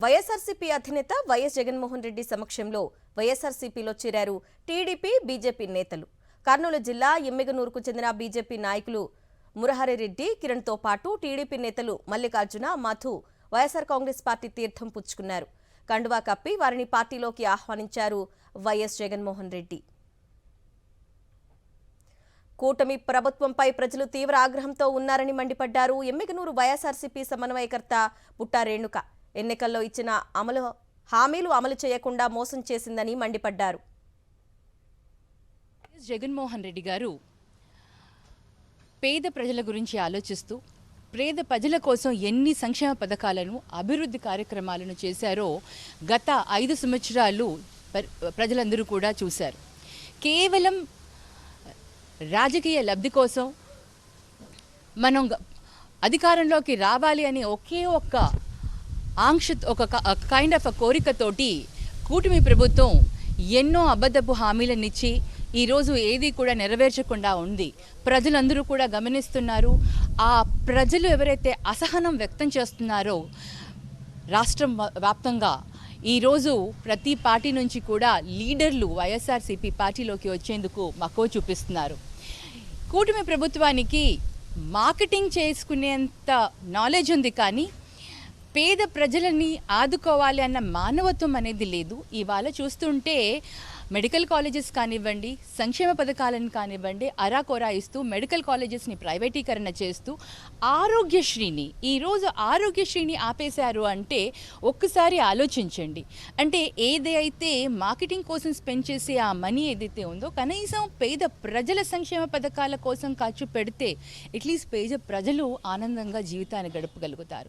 వైఎస్ఆర్సీపీ అధినేత వైఎస్ జగన్మోహన్ రెడ్డి సమక్షంలో వైఎస్ఆర్సీపీలో చేరారు టీడీపీ బీజేపీ నేతలు. కర్నూలు జిల్లా ఎమ్మిగనూరుకు చెందిన బీజేపీ నాయకులు మురహరిరెడ్డి కిరణ్తో పాటు టీడీపీ నేతలు మల్లికార్జున, మధు వైఎస్ఆర్ కాంగ్రెస్ పార్టీ తీర్థం పుచ్చుకున్నారు. కండువా కప్పి వారిని పార్టీలోకి ఆహ్వానించారు వైఎస్ జగన్మోహన్ రెడ్డి. కూటమి ప్రభుత్వంపై ప్రజలు తీవ్ర ఆగ్రహంతో ఉన్నారని మండిపడ్డారు. ఎమ్మిగనూరు వైఎస్ఆర్సీపీ సమన్వయకర్త పుట్టా రేణుక ఎన్నికల్లో ఇచ్చిన హామీలు అమలు చేయకుండా మోసం చేసిందని మండిపడ్డారు. జగన్మోహన్ రెడ్డి గారు పేద ప్రజల గురించి ఆలోచిస్తూ పేద ప్రజల కోసం ఎన్ని సంక్షేమ పథకాలను, అభివృద్ధి కార్యక్రమాలను చేశారో గత 5 సంవత్సరాలు ప్రజలందరూ కూడా చూశారు. కేవలం రాజకీయ లబ్ధి కోసం మనం అధికారంలోకి రావాలి అని ఒకే ఒక్క ఒక కైండ్ ఆఫ్ కోరికతోటి కూటమి ప్రభుత్వం ఎన్నో అబద్ధపు హామీలనిచ్చి ఈరోజు ఏది కూడా నెరవేర్చకుండా ఉంది. ప్రజలందరూ కూడా గమనిస్తున్నారు. ఆ ప్రజలు ఎవరైతే అసహనం వ్యక్తం చేస్తున్నారో రాష్ట్రం వ్యాప్తంగా ఈరోజు ప్రతి పార్టీ నుంచి కూడా లీడర్లు వైఎస్ఆర్సీపీ పార్టీలోకి వచ్చేందుకు మక్కువ చూపిస్తున్నారు. కూటమి ప్రభుత్వానికి మార్కెటింగ్ చేసుకునేంత నాలెడ్జ్ ఉంది, కానీ పేద ప్రజలని ఆదుకోవాలి అన్న మానవత్వం అనేది లేదు. ఇవాళ చూస్తుంటే మెడికల్ కాలేజెస్ కానివ్వండి, సంక్షేమ పథకాలను కానివ్వండి అరాకొరా ఇస్తూ మెడికల్ కాలేజెస్ని ప్రైవేటీకరణ చేస్తూ ఈరోజు ఆరోగ్యశ్రీని ఆపేశారు అంటే ఒక్కసారి ఆలోచించండి. అంటే ఏదైతే మార్కెటింగ్ కోసం స్పెండ్ చేసే ఆ మనీ ఏదైతే ఉందో కనీసం పేద ప్రజల సంక్షేమ పథకాల కోసం ఖర్చు పెడితే అట్లీస్ట్ పేద ప్రజలు ఆనందంగా జీవితాన్ని గడపగలుగుతారు.